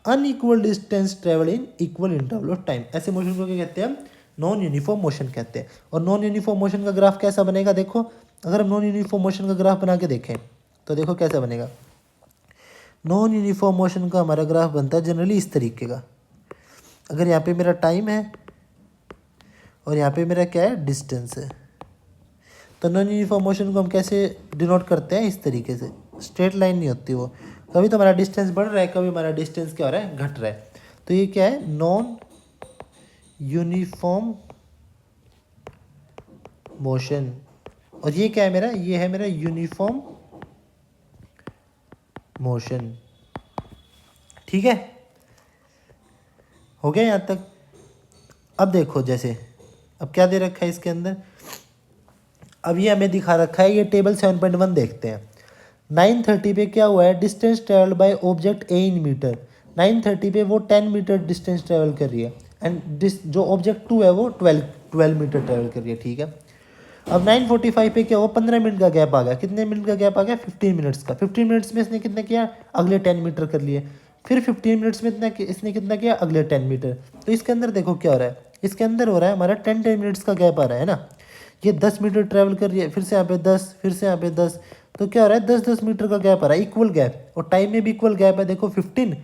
unequal distance travel in equal interval of time. ऐसे मोशन को क्या कहते हैं हम, नॉन यूनिफॉर्म मोशन कहते हैं। और नॉन यूनिफॉर्म मोशन का ग्राफ कैसा बनेगा, देखो अगर हम नॉन यूनिफॉर्म मोशन का ग्राफ बना के देखें तो देखो कैसा बनेगा। नॉन यूनिफॉर्म मोशन का हमारा ग्राफ बनता है जनरली इस तरीके का। अगर यहाँ पे मेरा टाइम है और यहाँ पे मेरा क्या है, डिस्टेंस है, तो नॉन यूनिफॉर्म मोशन को हम कैसे डिनोट करते हैं, इस तरीके से। स्ट्रेट लाइन नहीं होती वो, कभी तो हमारा डिस्टेंस बढ़ रहा है, कभी हमारा डिस्टेंस क्या हो रहा है, घट रहा है। तो ये क्या है, नॉन यूनिफॉर्म मोशन। और ये क्या है मेरा, ये है मेरा यूनिफॉर्म मोशन। ठीक है, हो गया यहाँ तक। अब देखो जैसे अब क्या दे रखा है इसके अंदर, अब ये हमें दिखा रखा है, ये टेबल 7.1 देखते हैं। 9:30 पे क्या हुआ है, distance travel by object A in metre. 9:30 पे वो 10 मीटर डिस्टेंस ट्रेवल कर रही है, एंड जो ऑब्जेक्ट 2 है वो 12 मीटर ट्रेवल कर रही है। ठीक है, अब 9:45 पे क्या हुआ, 15 मिनट का गैप आ गया। कितने मिनट का गैप आ गया, 15 मिनट्स का। 15 मिनट्स में इसने कितना किया, अगले 10 मीटर कर लिए। फिर 15 मिनट्स में इसने कितना किया, अगले 10 मीटर। तो इसके अंदर देखो क्या हो रहा है, इसके अंदर हो रहा है हमारा 10 मिनट्स का गैप आ रहा है ना। ये 10 मीटर ट्रैवल कर रही है, फिर से यहाँ पे 10, फिर से यहाँ पे 10, तो क्या हो रहा है, 10-10 मीटर का गैप आ रहा है, इक्वल गैप। और टाइम में भी इक्वल गैप है, देखो 15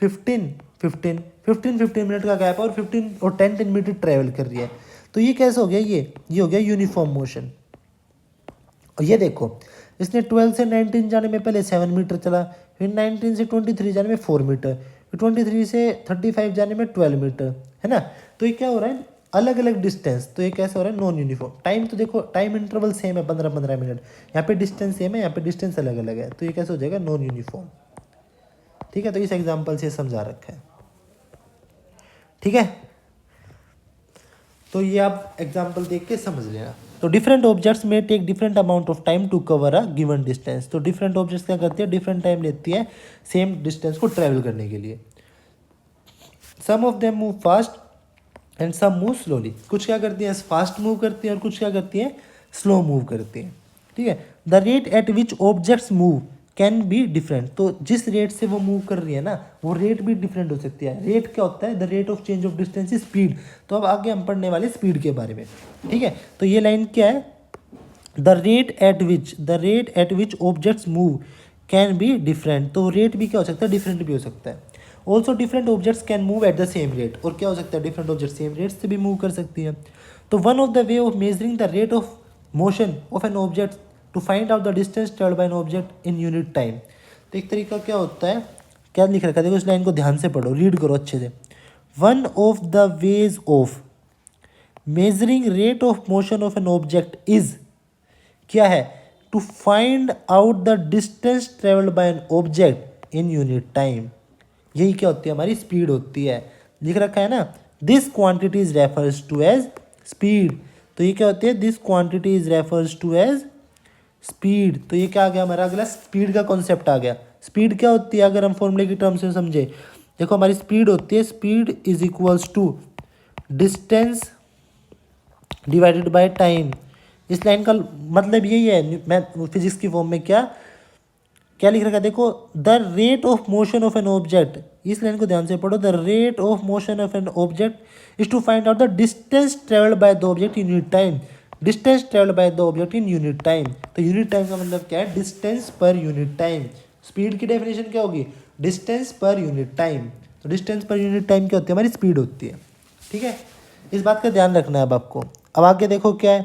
15 15 15 15 मिनट का गैप है, और 15 और 10 मीटर ट्रैवल कर रही है। तो ये कैसे हो गया, ये हो गया यूनिफॉर्म मोशन। और ये देखो इसने 12 से 19 जाने में पहले 7 मीटर चला, फिर 19 से 23 जाने में 4 मीटर, फिर 23 से 35 जाने में 12 मीटर, है ना। तो ये क्या हो रहा है, अलग अलग डिस्टेंस। तो ये कैसे हो रहा है, नॉन यूनिफॉर्म। टाइम तो देखो टाइम इंटरवल सेम है, 15-15 मिनट। यहाँ पे डिस्टेंस सेम है, यहाँ पे डिस्टेंस अलग अलग है, तो ये कैसे हो जाएगा, नॉन यूनिफॉर्म। ठीक है, तो इस एग्जाम्पल से समझा रखा है। ठीक है, तो ये आप एग्जाम्पल देख के समझ लेना। तो डिफरेंट ऑब्जेक्ट्स में take different amount of time to cover a given distance. तो डिफरेंट ऑब्जेक्ट्स क्या करते हैं, डिफरेंट टाइम लेती है सेम डिस्टेंस को ट्रेवल करने के लिए। Some of them move fast and some move slowly. कुछ क्या करती हैं, फास्ट मूव करती हैं और कुछ क्या करती हैं, स्लो मूव करती हैं। ठीक है, the rate at which objects move can be different. तो जिस रेट से वो मूव कर रही है ना, वो रेट भी डिफरेंट हो सकती है। रेट क्या होता है, the rate of change of distance is speed. तो अब आगे हम पढ़ने वाले स्पीड के बारे में। ठीक है, तो ये लाइन क्या है, the rate at which objects move can be different. तो रेट भी क्या हो सकता है, डिफरेंट भी हो सकता है। Also different objects can move at the same rate. और क्या हो सकता है, डिफरेंट ऑब्जेक्ट सेम रेट से भी मूव कर सकती है। तो one of the way of measuring the rate of motion of an object to find out the distance travelled by an object in unit time. तो एक तरीका क्या होता है, क्या लिख रखा है, देखो इस लाइन को ध्यान से पढ़ो, रीड करो अच्छे से। One of the ways of measuring rate of motion of an object is, क्या है, to find out the distance travelled by an object in unit time. यही क्या होती है, हमारी स्पीड होती है। लिख रखा है ना, this quantity is refers to as speed. तो ये क्या होती है, this quantity is refers to as speed. तो ये क्या आ गया, हमारा अगला स्पीड का कॉन्सेप्ट आ गया। स्पीड क्या होती है, अगर हम फॉर्मूले की टर्म से समझे, देखो हमारी स्पीड होती है, speed is equals to distance divided by time. इस लाइन का मतलब यही है, मैं फिजिक्स की फॉर्म में क्या क्या लिख रखा है, देखो the rate of motion of an object. इस लाइन को ध्यान से पढ़ो, the rate of motion of an object is to find out the distance travelled by the object in unit time. Distance travelled by the object in unit time. तो unit time का मतलब क्या है, distance per unit time. Speed की definition क्या होगी, distance per unit time. तो distance per unit time क्या होती है, हमारी स्पीड होती है। ठीक है, इस बात का ध्यान रखना है अब आपको। अब आगे देखो क्या है,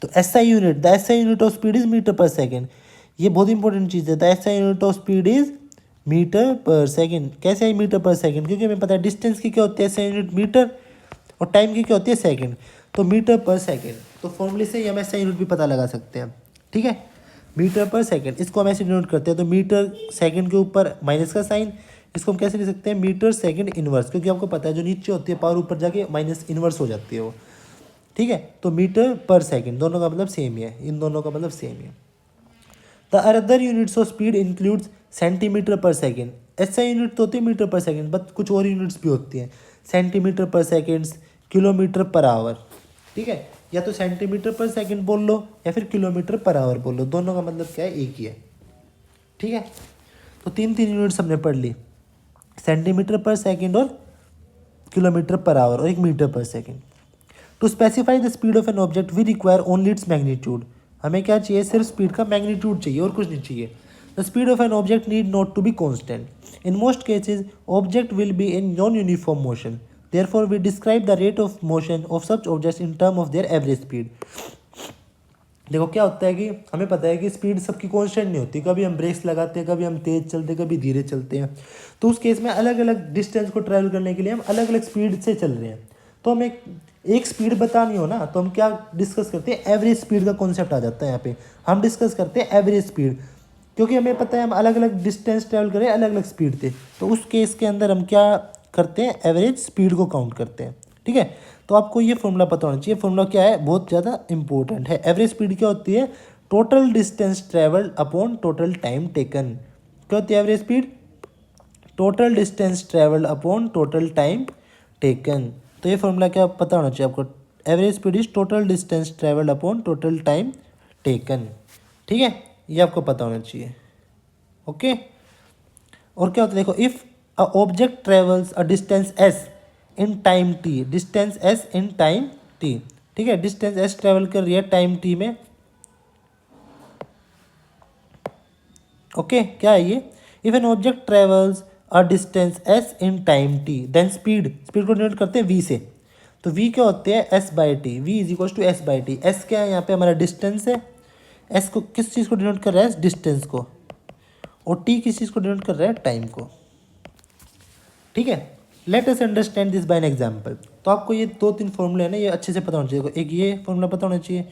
तो SI unit, the SI unit of speed is metre per second. ये बहुत इंपॉर्टेंट चीज़ है, the SI unit of speed is metre per second. कैसे आई मीटर पर सेकेंड, क्योंकि हमें पता है डिस्टेंस की क्या होती है एसआई यूनिट मीटर, और टाइम की क्या होती है सेकेंड। तो मीटर पर सेकेंड, तो फॉर्मूले से ही हम एसआई यूनिट भी पता लगा सकते हैं। ठीक है, मीटर पर सेकेंड, इसको हम ऐसे डिनोट करते हैं, तो मीटर सेकेंड के ऊपर माइनस का साइन, इसको हम कैसे लिख सकते हैं, मीटर सेकेंड इनवर्स, क्योंकि आपको पता है जो नीचे होती है पावर ऊपर जाके माइनस इनवर्स हो जाती है वो। ठीक है, तो मीटर पर सेकेंड दोनों का मतलब सेम ही है, इन दोनों का मतलब सेम ही है। The other units of speed includes centimetre per second. ऐसा यूनिट तो होती है मीटर पर सेकेंड, बट कुछ और यूनिट्स भी होती हैं, centimetre per second, kilometre per our. ठीक है, या तो सेंटीमीटर पर सेकेंड बोल लो या फिर किलोमीटर पर आवर बोल लो, दोनों का मतलब क्या है, एक ही है। ठीक है, तो तीन तीन यूनिट्स हमने पढ़ ली, सेंटीमीटर पर सेकेंड और किलोमीटर पर आवर और एक metre per second. To specify the speed of an object we require only its magnitude. हमें क्या चाहिए, सिर्फ स्पीड का मैग्नीट्यूड चाहिए और कुछ नहीं चाहिए। The speed of an object need not to be constant. In most cases object will be in non uniform motion, therefore we describe the rate of motion of such objects in term of their average speed. देखो क्या होता है कि हमें पता है कि speed सबकी कांस्टेंट नहीं होती, कभी हम ब्रेक्स लगाते हैं, कभी हम तेज चलते हैं, कभी धीरे चलते हैं। तो उस केस में अलग अलग डिस्टेंस को ट्रैवल करने के लिए हम अलग अलग स्पीड से चल रहे हैं। तो हमें एक स्पीड बतानी हो ना, तो हम क्या डिस्कस करते हैं, एवरेज स्पीड का कॉन्सेप्ट आ जाता है। यहाँ पे हम डिस्कस करते हैं एवरेज स्पीड, क्योंकि हमें पता है हम अलग अलग डिस्टेंस ट्रैवल करें, अलग अलग स्पीड थे। तो उस केस के अंदर हम क्या करते हैं, एवरेज स्पीड को काउंट करते हैं। ठीक है, तो आपको ये फॉर्मूला पता होना चाहिए। फॉर्मूला क्या है, बहुत ज़्यादा इंपॉर्टेंट है। एवरेज स्पीड क्या होती है, total distance travelled upon total time taken. क्या होती है average speed, total distance travelled upon total time taken. तो ये फॉर्मूला क्या पता होना चाहिए आपको, average speed is total distance travelled upon total time taken. ठीक है, ये आपको पता होना चाहिए। ओके, और क्या होता है, देखो if a object travels a distance S in time T, distance S in time T. ठीक है, डिस्टेंस एस ट्रेवल कर रही है टाइम टी में। ओके, क्या है ये, if an object travels a distance S in time T then speed, speed को डिनोट करते हैं वी से। तो वी क्या होते हैं, S by T, V is equal to S by T. S क्या है, यहाँ पे हमारा डिस्टेंस है, एस को किस चीज़ को डिनोट कर रहा है, डिस्टेंस को, और टी किस चीज़ को डिनोट कर रहा है, टाइम को। ठीक है, let us understand this by an example. तो आपको ये दो तीन फॉर्मूले हैं ना, ये अच्छे से पता होना चाहिए। एक ये फॉर्मूला पता होना चाहिए,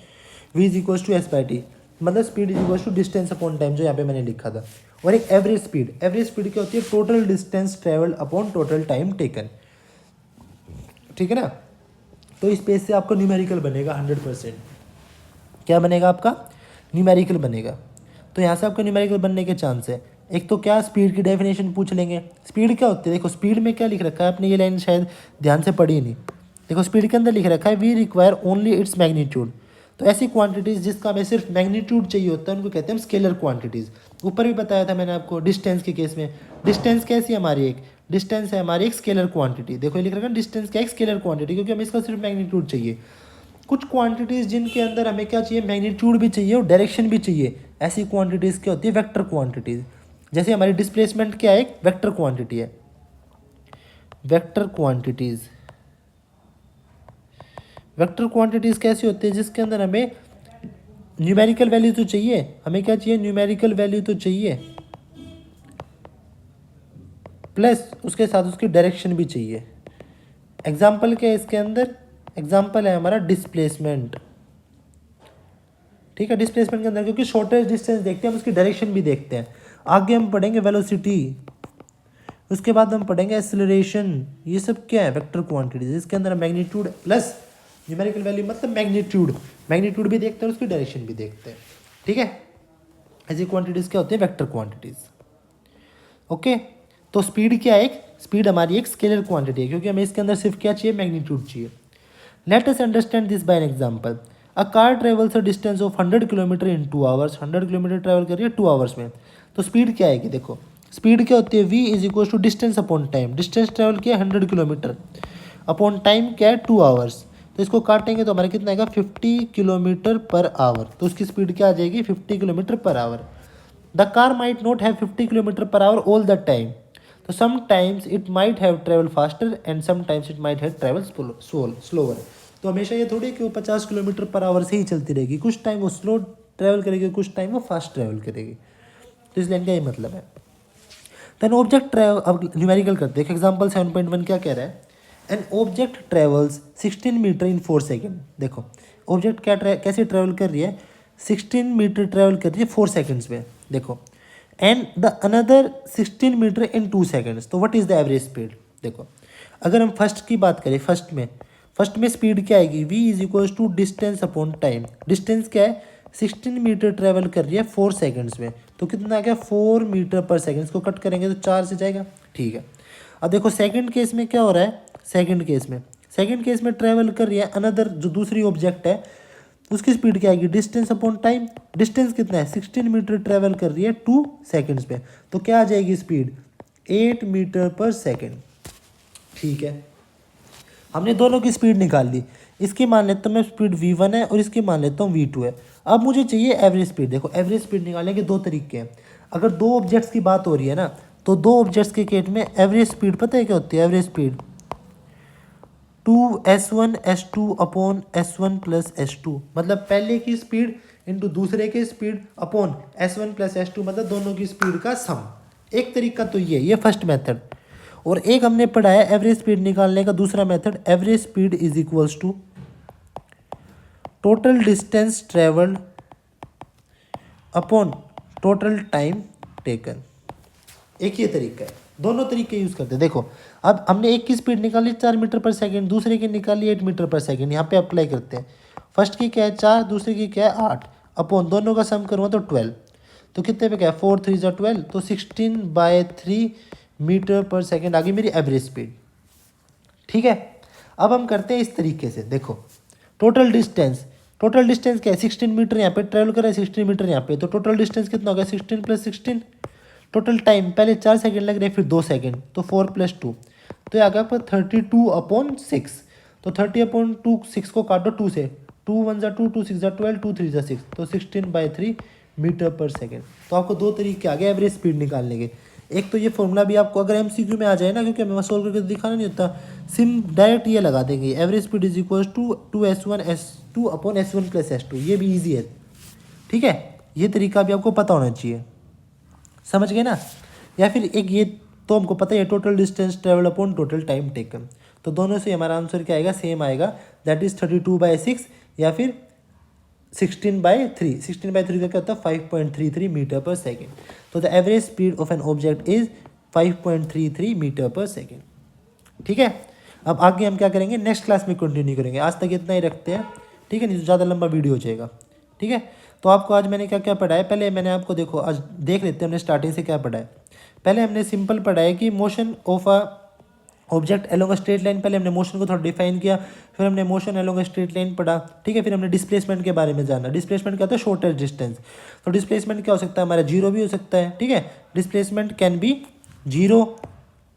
V is equal to S by T, मतलब speed is equal to distance upon time, जो यहाँ पे मैंने लिखा था। और एक एवरेज स्पीड, एवरेज स्पीड क्या होती है, total distance travelled upon total time taken. ठीक है ना। तो इस पेज से आपको न्यूमेरिकल बनेगा 100%। क्या बनेगा आपका? न्यूमेरिकल बनेगा। तो यहाँ से आपका न्यूमेरिकल बनने के चांस है। एक तो क्या, स्पीड की डेफिनेशन पूछ लेंगे। स्पीड क्या होती है? देखो स्पीड में क्या लिख रखा है, आपने ये लाइन शायद ध्यान से पढ़ी नहीं। देखो स्पीड के अंदर लिख रखा है we require only its magnitude. तो ऐसी क्वांटिटीज़ जिसका हमें सिर्फ मैग्नीट्यूड चाहिए होता है उनको कहते हैं स्केलर क्वांटिटीज़। ऊपर भी बताया था मैंने आपको डिस्टेंस के केस में। डिस्टेंस कैसी है हमारी? एक डिस्टेंस है हमारी एक स्केलर क्वांटिटी। देखो ये लिख रखा है डिस्टेंस क्या, एक स्केलर क्वांटिटी, क्योंकि हमें इसका सिर्फ मैग्नीट्यूड चाहिए। कुछ क्वांटिटीज़ जिनके अंदर हमें क्या चाहिए, मैग्नीट्यूड भी चाहिए और डायरेक्शन भी चाहिए, ऐसी क्वांटिटीज़ क्या होती है? Vector quantities. जैसे हमारी डिस्प्लेसमेंट क्या है, एक वेक्टर क्वांटिटी है। वेक्टर क्वांटिटीज़, वेक्टर क्वांटिटीज़ कैसी होती है? जिसके अंदर हमें न्यूमेरिकल वैल्यू तो चाहिए, हमें क्या चाहिए? न्यूमेरिकल वैल्यू तो चाहिए, प्लस उसके साथ उसकी डायरेक्शन भी चाहिए। एग्जाम्पल क्या है इसके अंदर? एग्जाम्पल है हमारा डिस्प्लेसमेंट। ठीक है, डिस्प्लेसमेंट के अंदर क्योंकि शॉर्टेस्ट डिस्टेंस देखते हैं हम उसकी डायरेक्शन भी देखते हैं। आगे हम पढ़ेंगे वेलोसिटी, उसके बाद हम पढ़ेंगे एक्सेलरेशन। ये सब क्या है? Vector quantities. इसके अंदर मैग्नीट्यूड प्लस न्यूमेरिकल वैल्यू मतलब मैग्नीट्यूड, मैग्नीट्यूड भी देखते हैं और उसकी डायरेक्शन भी देखते हैं। ठीक है, ऐसी क्वांटिटीज क्या होती है? Vector quantities. ओके, तो स्पीड क्या है? एक स्पीड हमारी एक स्केलर क्वांटिटी है, क्योंकि हमें इसके अंदर सिर्फ क्या चाहिए? मैग्नीट्यूड चाहिए। Let us understand this by an example. A car travels a distance of 100 kilometre in 2 hours. 100 kilometre travel कर रही है 2 आवर्स में। तो स्पीड क्या है कि देखो स्पीड क्या होती है? v is equal to distance upon time. Distance travel किया 100 किलोमीटर अपॉन टाइम क्या है? 2 आवर्स। तो इसको काटेंगे तो हमारा कितना आएगा? 50 किलोमीटर पर आवर। तो उसकी स्पीड क्या आ जाएगी? 50 kilometre per hour. The car might not have 50 kilometre per hour all the time. तो sometimes it might have travel faster and sometimes it might have travel slower. तो हमेशा ये थोड़ी कि वो 50 किलोमीटर पर आवर से ही चलती रहेगी, कुछ टाइम वो स्लो ट्रैवल करेगी, कुछ टाइम वो फास्ट ट्रैवल करेगी। तो इस लाइन का ये मतलब है। देन ऑब्जेक्ट ट्रैवल, अब न्यूमेरिकल करते हैं। एग्जांपल 7.1 क्या कह रहा है? An object travels 16 metre in 4 second. देखो ऑब्जेक्ट क्या कैसे ट्रैवल कर रही है? 16 मीटर ट्रैवल कर रही है 4 सेकेंड्स में। देखो and the another 16 metre in 2 seconds. तो what is the average speed? देखो अगर हम फर्स्ट की बात करें, फर्स्ट में स्पीड क्या आएगी? v is equal to distance upon time. Distance क्या है? 16 मीटर ट्रैवल कर रही है 4 सेकेंड्स में। तो कितना आ गया? 4 मीटर पर सेकेंड। इसको कट करेंगे तो 4 से जाएगा। ठीक है, अब देखो सेकंड केस में क्या हो रहा है? सेकंड केस में ट्रैवल कर रही है अनदर, जो दूसरी ऑब्जेक्ट है उसकी स्पीड क्या आएगी? Distance upon time. डिस्टेंस कितना है? 16 मीटर ट्रैवल कर रही है 2 सेकेंड्स में। तो क्या आ जाएगी स्पीड? 8 metre per second. ठीक है, हमने दोनों की स्पीड निकाल ली। इसकी मान लेता हूँ मैं स्पीड v1 है और इसकी मान लेता हूँ v2 है। अब मुझे चाहिए एवरेज स्पीड। देखो एवरेज स्पीड निकालने के दो तरीके हैं। अगर दो ऑब्जेक्ट्स की बात हो रही है ना, तो दो ऑब्जेक्ट्स के केस में एवरेज स्पीड पता है क्या होती है? Average speed 2s1 s2 upon s1 plus s2, मतलब पहले की स्पीड इंटू दूसरे की speed upon s1 plus s2, मतलब दोनों की स्पीड का सम। एक तरीका तो ये फर्स्ट मेथड। और एक हमने पढ़ा है एवरेज स्पीड निकालने का दूसरा method, average speed is equals to total distance travelled upon total time taken. एक ये तरीका है, दोनों तरीके यूज़ करते हैं। देखो अब हमने एक की स्पीड निकाली 4 मीटर पर सेकेंड, दूसरे की निकाली 8 मीटर पर सेकेंड। यहाँ पे अप्लाई करते हैं। फर्स्ट की क्या है 4, दूसरे की क्या है 8, अपॉन दोनों का सम करूँगा तो 12। तो कितने पे क्या है? 4 3 12, तो 16/3 मीटर पर सेकेंड आ गई मेरी एवरेज स्पीड। ठीक है, अब हम करते हैं इस तरीके से। देखो टोटल डिस्टेंस क्या है? 16 मीटर यहाँ पे ट्रेवल कर रहा है, 16 मीटर यहाँ पे, तो टोटल डिस्टेंस कितना हो गया? 16 + 16। टोटल टाइम पहले 4 सेकंड लग रहे, फिर 2 सेकंड, तो 4 + 2, तो ये आ गया पर 32/6। तो 30/2, 6 को काटो 2 से, 2 1 = 2, 2 6 = 12, 2 3 = 6, तो 16/3 मीटर पर सेकेंड। तो आपको दो तरीके आ गए एवरेज स्पीड निकालने के। एक तो ये फॉर्मूला भी आपको अगर MCQ में आ जाए ना, क्योंकि हमें सोल्व करके दिखाना नहीं होता, सिम डायरेक्ट ये लगा देंगे, average speed is equal to 2s1 s2 upon s1 + s2। ये भी ईजी है। ठीक है, ये तरीका भी आपको पता होना चाहिए। समझ गए ना? या फिर एक ये तो हमको पता है total distance travel upon total time taken. तो दोनों से हमारा आंसर क्या आएगा? सेम आएगा, दैट इज 32/6 या फिर 16/3। 16/3 का क्या होता है? 5.33 मीटर पर सेकेंड। तो the average speed of an object is 5.33 metre per second. ठीक है, अब आगे हम क्या करेंगे, नेक्स्ट क्लास में कंटिन्यू करेंगे। आज तक इतना ही रखते हैं, ठीक है, नहीं तो ज़्यादा लंबा वीडियो हो जाएगा, ठीक है। तो आपको आज मैंने क्या क्या पढ़ाया, पहले मैंने आपको देखो आज देख लेते हैं हमने स्टार्टिंग से क्या पढ़ा है। पहले हमने सिंपल पढ़ा है कि motion of a object along straight line, पहले हमने मोशन को थोड़ा डिफाइन किया, फिर हमने मोशन एलोंग स्ट्रेट लाइन पढ़ा, ठीक है। फिर हमने डिस्प्लेसमेंट के बारे में जाना। डिस्प्लेसमेंट क्या होता है, शॉर्टेस्ट डिस्टेंस। तो डिस्प्लेसमेंट क्या हो सकता है हमारा, जीरो भी हो सकता है, ठीक है। डिस्प्लेसमेंट कैन बी जीरो,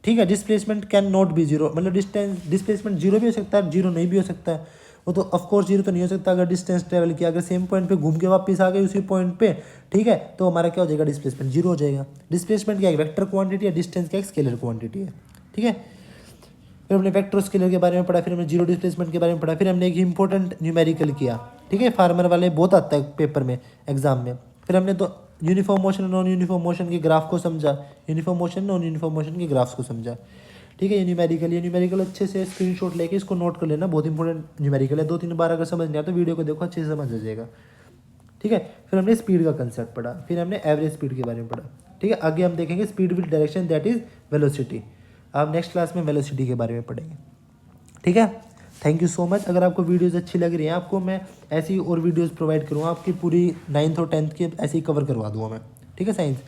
ठीक है। Displacement can not be zero, मतलब डिस्प्लेसमेंट जीरो भी हो सकता है, जीरो नहीं भी हो सकता है। वो तो ऑफकोर्स जीरो तो नहीं हो सकता अगर डिस्टेंस ट्रेवल किया, अगर सेम पॉइंट पे घूम के वापस आ गए उसी पॉइंट पे, ठीक है, तो हमारा क्या हो जाएगा, डिस्प्लेसमेंट जीरो हो जाएगा। डिस्प्लेसमेंट क्या है, वेक्टर क्वांटिटी है, डिस्टेंस क्या है, स्केलर क्वांटिटी है, ठीक है। फिर हमने वेक्टर स्केलर के बारे में पढ़ा, फिर हमने जीरो डिस्प्लेसमेंट के बारे में पढ़ा, फिर हमने एक इंपॉर्टेंट न्यूमेरिकल किया, ठीक है, फार्मर वाले बहुत आता है पेपर में, एग्जाम में। फिर हमने तो यूनिफॉर्म मोशन और नॉन यूनिफॉर्म मोशन के ग्राफ को समझा, uniform motion non uniform motion के ग्राफ्स को समझा, ठीक है। ये न्यूमेरिकल अच्छे से स्क्रीनशॉट लेके इसको नोट कर लेना, बहुत इंपॉर्टेंट न्यूमेरिकल है। 2-3 बार अगर समझ नहीं आता तो वीडियो को देखो, अच्छे से समझ आ जाएगा, ठीक है। फिर हमने स्पीड का कंसेप्ट पढ़ा, फिर हमने एवरेज स्पीड के बारे में पढ़ा, ठीक है। आगे हम देखेंगे speed with direction that is velocity. आप नेक्स्ट क्लास में वेलोसिटी के बारे में पढ़ेंगे, ठीक है। Thank you so much. अगर आपको वीडियोज़ अच्छी लग रही हैं, आपको मैं ऐसी और वीडियोज़ प्रोवाइड करूँगा, आपकी पूरी 9th और 10th की ऐसे ही कवर करवा दूँगा मैं, ठीक है, साइंस।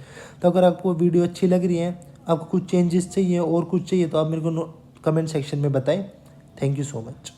तो अगर आपको वीडियो अच्छी लग रही है, आपको कुछ चेंजेस चाहिए और कुछ चाहिए, तो आप मेरे को कमेंट सेक्शन में बताएं। Thank you so much.